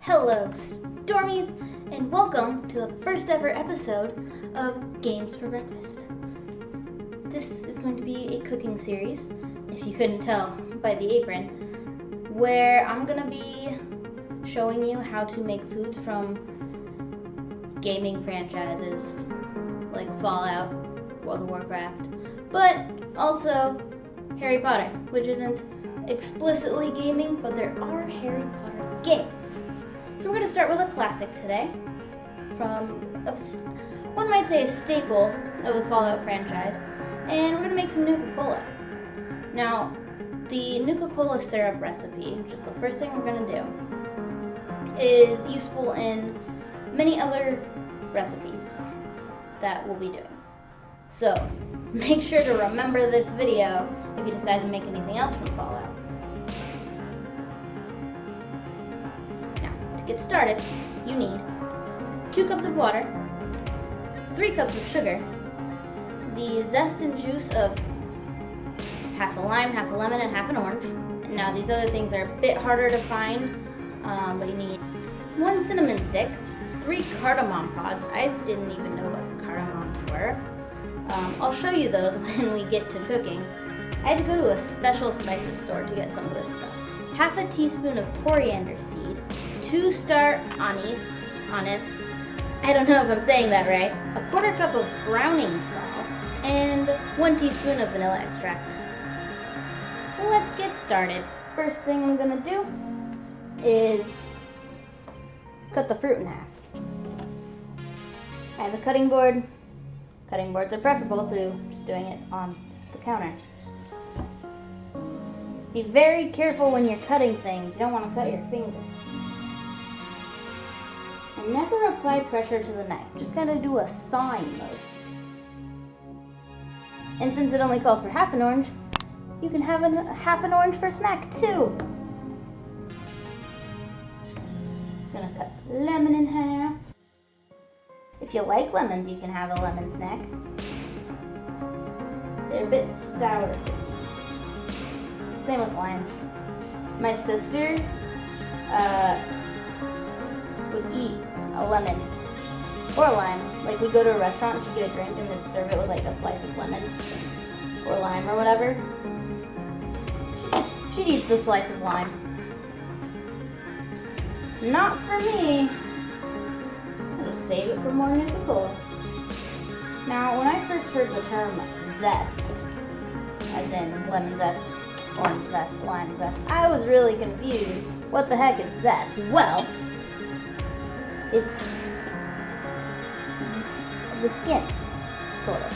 Hello, Stormies, and welcome to the first ever episode of Games for Breakfast. This is going to be a cooking series, if you couldn't tell by the apron, where I'm going to be showing you how to make foods from gaming franchises like Fallout, World of Warcraft, but also Harry Potter, which isn't explicitly gaming, but there are Harry Potter games. So we're going to start with a classic today, from, one might say, a staple of the Fallout franchise, and we're going to make some Nuka Cola. Now, the Nuka Cola syrup recipe, which is the first thing we're going to do, is useful in many other recipes that we'll be doing. So, make sure to remember this video if you decide to make anything else from Fallout. Get started, you need 2 cups of water, 3 cups of sugar, the zest and juice of half a lime, half a lemon, and half an orange. Now these other things are a bit harder to find, but you need 1 cinnamon stick, 3 cardamom pods. I didn't even know what cardamoms were. I'll show you those when we get to cooking. I had to go to a special spices store to get some of this stuff. Half a teaspoon of coriander seed, 2 star anise, I don't know if I'm saying that right, a 1/4 cup of browning sauce, and 1 teaspoon of vanilla extract. So let's get started. First thing I'm gonna do is cut the fruit in half. I have a cutting board. Cutting boards are preferable to just doing it on the counter. Be very careful when you're cutting things. You don't want to cut your finger. And never apply pressure to the knife. Just kind of do a sawing motion. And since it only calls for half an orange, you can have half an orange for snack too. Gonna cut the lemon in half. If you like lemons, you can have a lemon snack. They're a bit sour. Same with limes. My sister would eat a lemon or a lime. Like, we'd go to a restaurant, she'd get a drink, and they'd serve it with like a slice of lemon or lime or whatever. She'd eat the slice of lime. Not for me. I'll just save it for more Nuka Cola. Now, when I first heard the term zest, as in lemon zest, orange zest, lime zest, I was really confused. What the heck is zest? Well, it's the skin, sort of.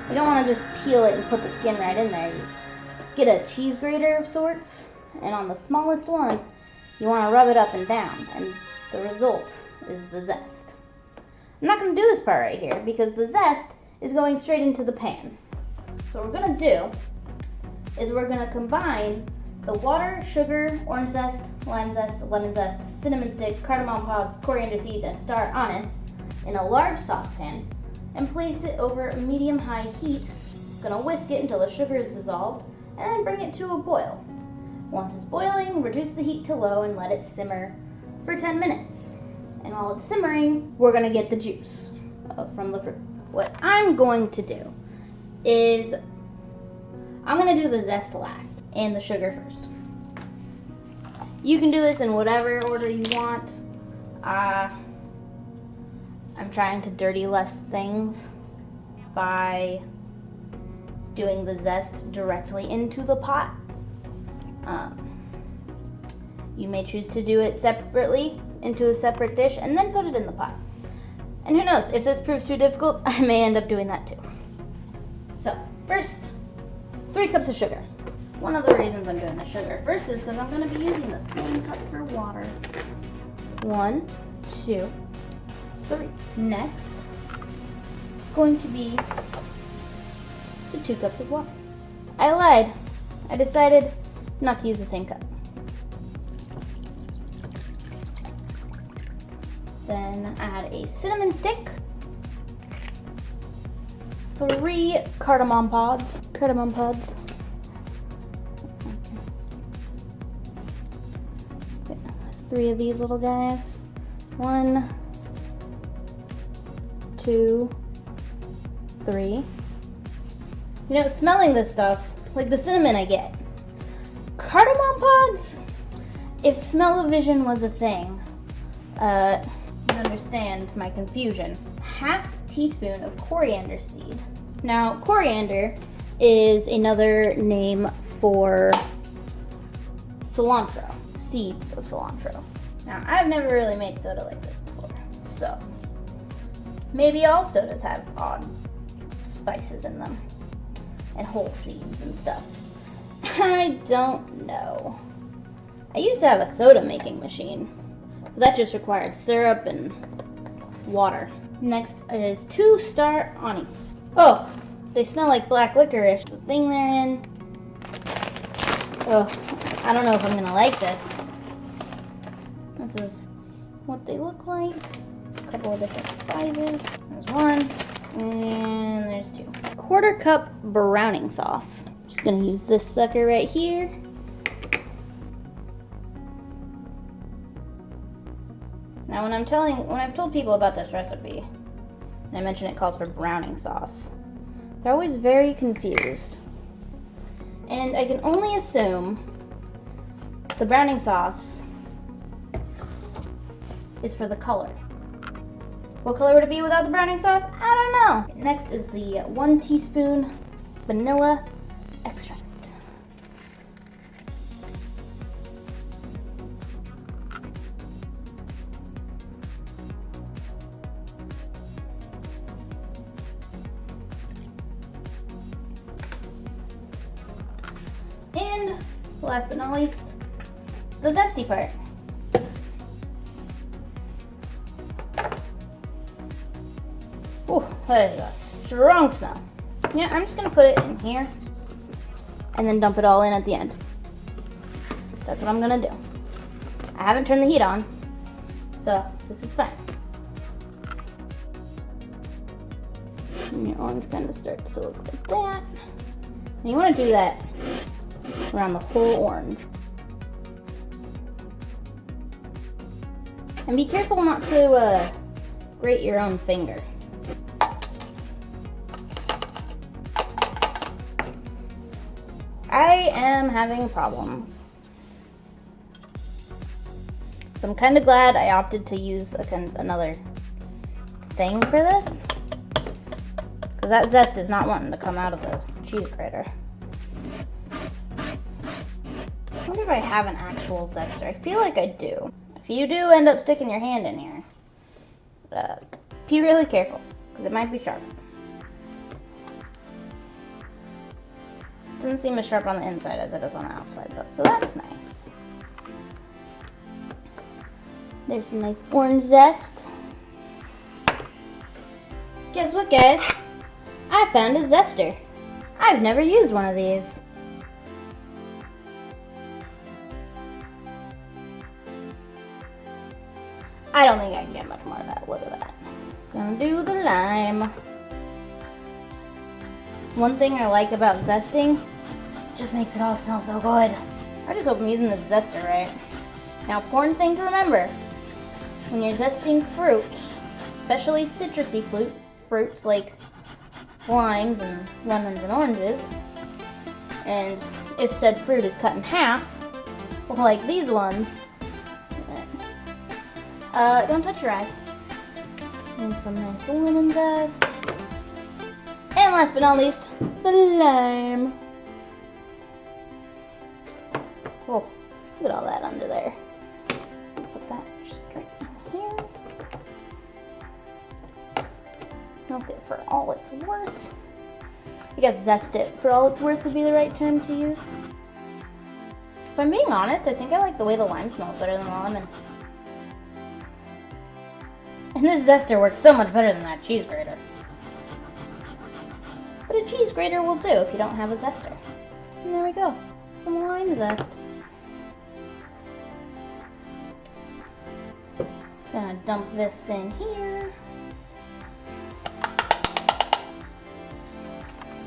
You don't want to just peel it and put the skin right in there. You get a cheese grater of sorts, and on the smallest one, you want to rub it up and down, and the result is the zest. I'm not going to do this part right here, because the zest is going straight into the pan. So what we're going to do is we're going to combine the water, sugar, orange zest, lime zest, lemon zest, cinnamon stick, cardamom pods, coriander seeds, and star anise in a large saucepan and place it over medium-high heat. Going to whisk it until the sugar is dissolved and then bring it to a boil. Once it's boiling, reduce the heat to low and let it simmer for 10 minutes. And while it's simmering, we're going to get the juice from the fruit. What I'm going to do is I'm going to do the zest last and the sugar first. You can do this in whatever order you want. I'm trying to dirty less things by doing the zest directly into the pot. You may choose to do it separately into a separate dish and then put it in the pot. And who knows, if this proves too difficult, I may end up doing that too. So, first, 3 cups of sugar. One of the reasons I'm doing the sugar first is because I'm going to be using the same cup for water. 1, 2, 3. Next, it's going to be the 2 cups of water. I lied. I decided not to use the same cup. Then add a cinnamon stick, 3 cardamom pods. 3 of these little guys. 1, 2, 3. You know, smelling this stuff, like the cinnamon I get. Cardamom pods? If smell-o-vision was a thing, you'd understand my confusion. 1/2 teaspoon of coriander seed. Now, coriander is another name for cilantro, seeds of cilantro. Now, I've never really made soda like this before, so maybe all sodas have odd spices in them and whole seeds and stuff. I don't know. I used to have a soda making machine, but that just required syrup and water. Next is 2 star anise. Oh, they smell like black licorice. The thing they're in. Oh, I don't know if I'm gonna like this. This is what they look like. A couple of different sizes. There's 1, and there's 2. 1/4 cup browning sauce. Just gonna use this sucker right here. Now when I've told people about this recipe, and I mention it calls for browning sauce, they're always very confused. And I can only assume the browning sauce is for the color. What color would it be without the browning sauce? I don't know. Next is the 1 teaspoon vanilla extract. And last but not least, the zesty part. Ooh, that is a strong smell. Yeah, I'm just gonna put it in here and then dump it all in at the end. That's what I'm gonna do. I haven't turned the heat on, so this is fine. And your orange kind of starts to look like that. And you want to do that around the whole orange. And be careful not to grate your own finger. I am having problems. So I'm kind of glad I opted to use another thing for this. Because that zest is not wanting to come out of the cheese grater. I wonder if I have an actual zester. I feel like I do. If you do end up sticking your hand in here, be really careful, because it might be sharp. Doesn't seem as sharp on the inside as it is on the outside, though, so that's nice. There's some nice orange zest. Guess what, guys? I found a zester. I've never used one of these. I don't think I can get much more of that. Look at that. Gonna do the lime. One thing I like about zesting, it just makes it all smell so good. I just hope I'm using this zester right. Now, important thing to remember, when you're zesting fruit, especially citrusy fruits like limes and lemons and oranges, and if said fruit is cut in half, like these ones, don't touch your eyes. And some nice lemon zest. And last but not least, the lime. Oh, look at all that under there. Put that straight here. Milk it for all it's worth. I guess zest it for all it's worth would be the right term to use. If I'm being honest, I think I like the way the lime smells better than the lemon. And this zester works so much better than that cheese grater. But a cheese grater will do if you don't have a zester. And there we go. Some lime zest. Gonna dump this in here.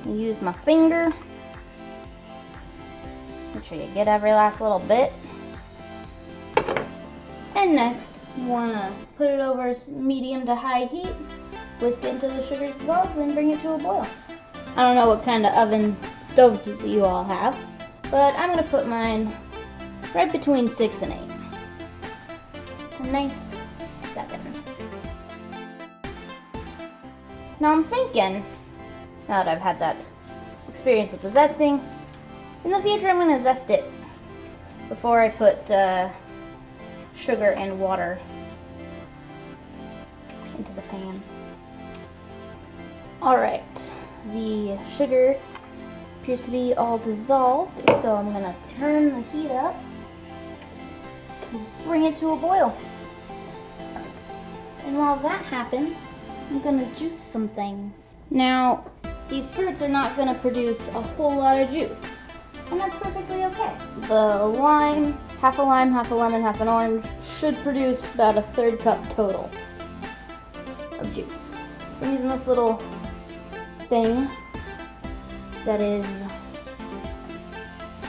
Use my finger. Make sure you get every last little bit. And next, you want to put it over medium to high heat, whisk it until the sugar dissolves, and bring it to a boil. I don't know what kind of oven stoves you all have, but I'm going to put mine right between 6 and 8. A nice 7. Now I'm thinking, now that I've had that experience with the zesting, in the future I'm going to zest it before I put sugar and water into the pan. Alright, the sugar appears to be all dissolved, so I'm going to turn the heat up and bring it to a boil. And while that happens, I'm going to juice some things. Now, these fruits are not going to produce a whole lot of juice, and that's perfectly okay. The lime, half a lemon, half an orange, should produce about a 1/3 cup total of juice. So I'm using this little thing that is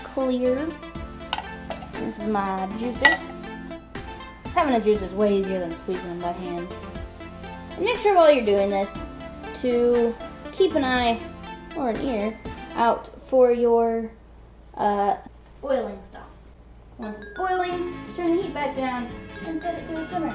clear. This is my juicer. Having a juicer is way easier than squeezing them by hand. And make sure while you're doing this to keep an eye or an ear out for your boiling stuff. Once it's boiling, turn the heat back down and set it to a simmer.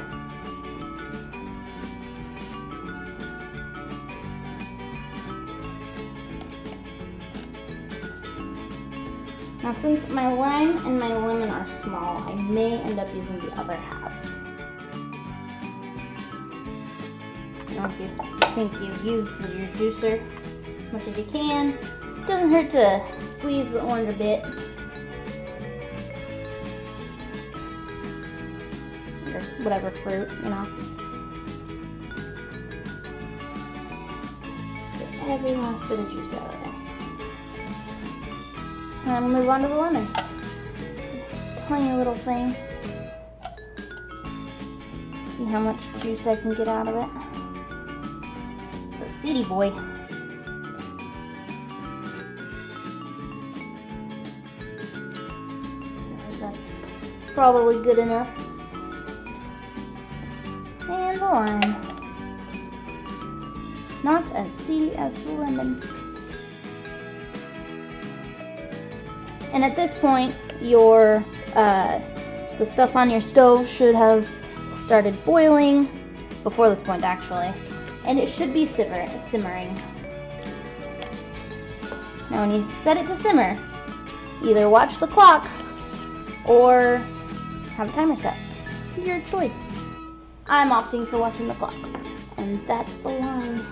Now since my lime and my lemon are small, I may end up using the other halves. Once you think you've used your juicer as much as you can, it doesn't hurt to squeeze the orange a bit. Or whatever fruit, you know. Get every last bit of juice out of there. And then we'll move on to the lemon. It's a tiny little thing. See how much juice I can get out of it. It's a seedy boy. That's probably good enough. And the lime. Not as seedy as the lemon. And at this point, your the stuff on your stove should have started boiling before this point, actually, and it should be simmering. Now, when you set it to simmer, either watch the clock or have a timer set. Your choice. I'm opting for watching the clock, and that's the line.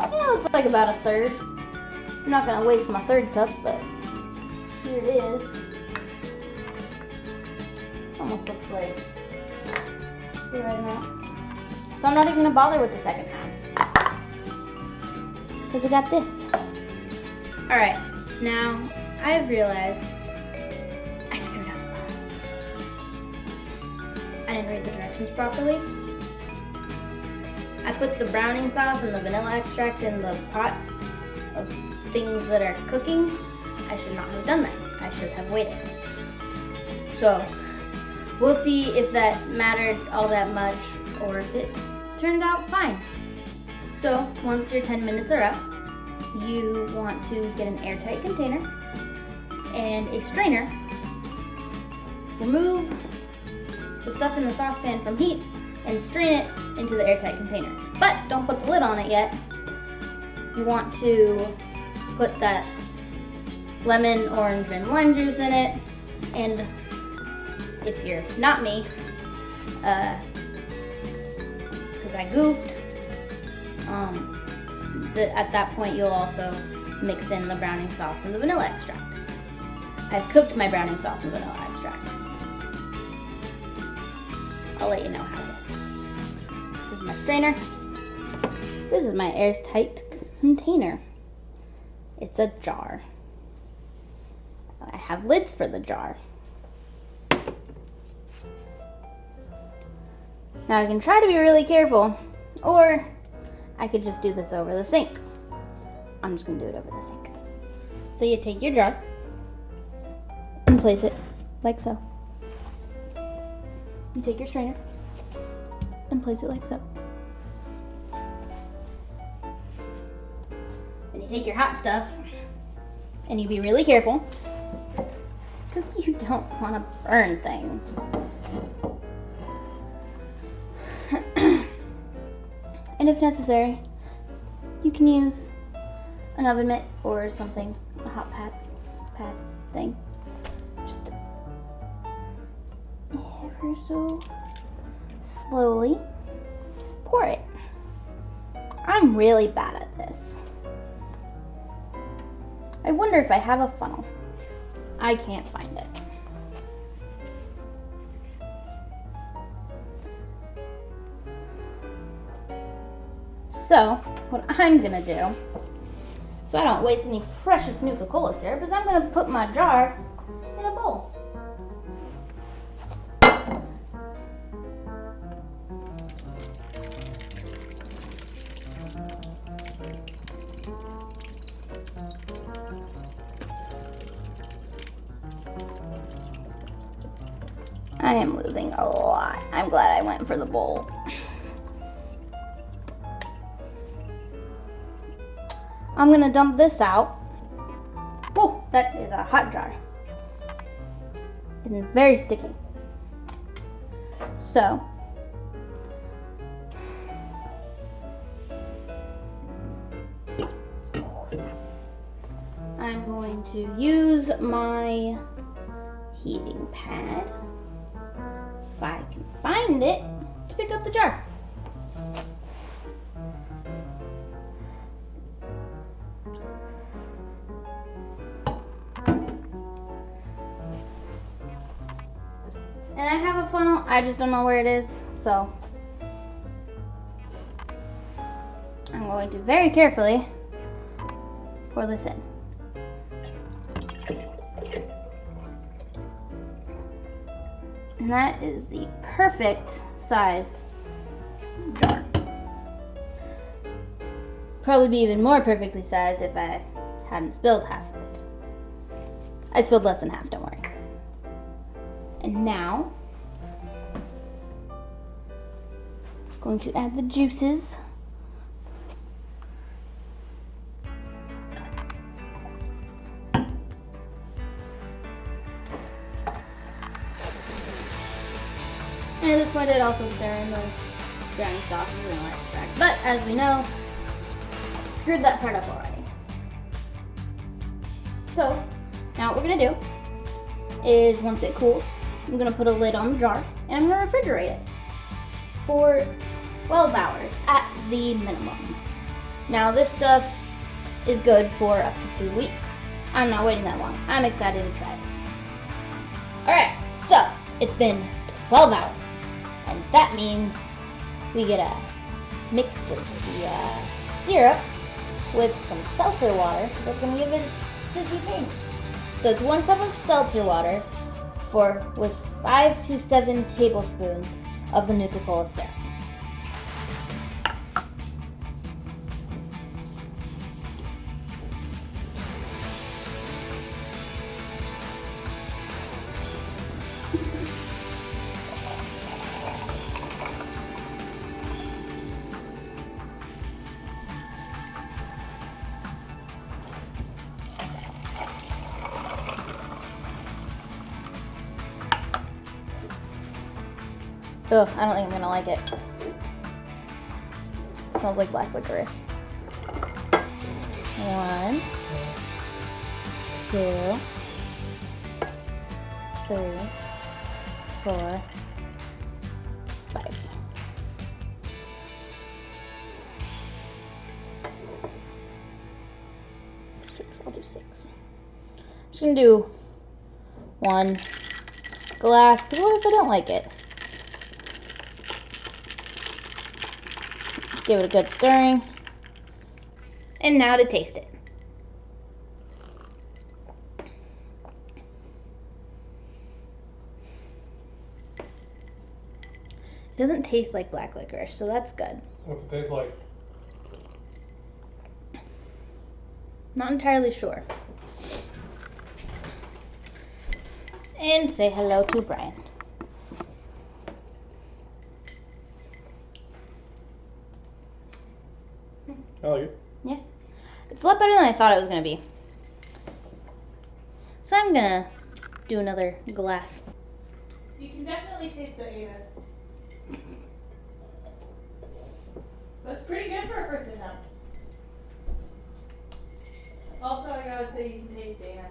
Yeah, it looks like about a 1/3. I'm not gonna waste my 1/3 cup, but here it is. Almost looks like the right amount. So I'm not even gonna bother with the second halves because I got this. All right, now I've realized I screwed up. I didn't read the directions properly. I put the browning sauce and the vanilla extract in the pot of things that are cooking. I should not have done that. I should have waited. So, we'll see if that mattered all that much or if it turned out fine. So, once your 10 minutes are up, you want to get an airtight container and a strainer. Remove the stuff in the saucepan from heat and strain it into the airtight container. But don't put the lid on it yet. You want to put that lemon, orange, and lime juice in it, and if you're not me, because I goofed, at that point you'll also mix in the browning sauce and the vanilla extract. I've cooked my browning sauce and vanilla extract. I'll let you know how it is. This is my strainer. This is my airtight container. It's a jar. I have lids for the jar. Now I can try to be really careful, or I could just do this over the sink. I'm just going to do it over the sink. So you take your jar and place it like so. you take your strainer and place it like so. Then you take your hot stuff and you be really careful because you don't want to burn things. And if necessary, you can use an oven mitt or something, a hot pad thing. Just ever so slowly pour it. I'm really bad at this. I wonder if I have a funnel. I can't find it. So, what I'm gonna do, so I don't waste any precious Nuka Cola syrup, is I'm gonna put my jar in a bowl. I am losing a lot. I'm glad I went for the bowl. I'm gonna dump this out. Oh, that is a hot jar. And very sticky. So, I'm going to use my heating pad, if I can find it, to pick up the jar. And I have a funnel, I just don't know where it is, so I'm going to very carefully pour this in. And that is the perfect sized jar. Probably be even more perfectly sized if I hadn't spilled half of it. I spilled less than half, don't worry. And now, I'm going to add the juices. And at this point, I'd also stir in the drowning sauces and our extract. But as we know, I screwed that part up already. So, now what we're going to do is once it cools, I'm going to put a lid on the jar and I'm going to refrigerate it for 12 hours at the minimum. Now this stuff is good for up to 2 weeks. I'm not waiting that long. I'm excited to try it. Alright, so it's been 12 hours. And that means we get a mixed the syrup with some seltzer water. That's going to give it its fizzy taste. So it's 1 cup of seltzer water with 5 to 7 tablespoons of the Nuka Cola syrup. Ugh, I don't think I'm gonna like it. It smells like black licorice. 1, 2, 3, 4, 5. I'll do 6. I'm just gonna do 1 glass, because what if I don't like it? Give it a good stirring. And now to taste it. It doesn't taste like black licorice, so that's good. What's it taste like? Not entirely sure. And say hello to Brian. I like it. Yeah. It's a lot better than I thought it was going to be. So I'm going to do another glass. You can definitely taste the anus. That's pretty good for a first attempt. Also, I gotta say you can taste the anus.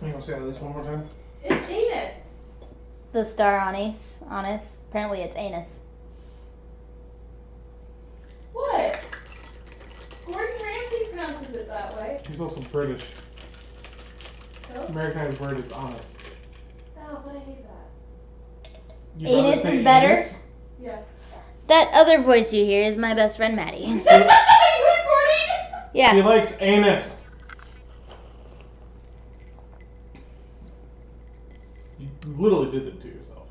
You gonna say that at least one more time? It's anus! The star anise. Apparently it's anus. What? Gordon Ramsay pronounces it that way. He's also British. So? Americanized word is honest. Oh, but I hate that. You'd rather Anus say is better? anus? Yeah. That other voice you hear is my best friend Maddie. You recording? He Yeah. likes anus. You literally did that to yourself.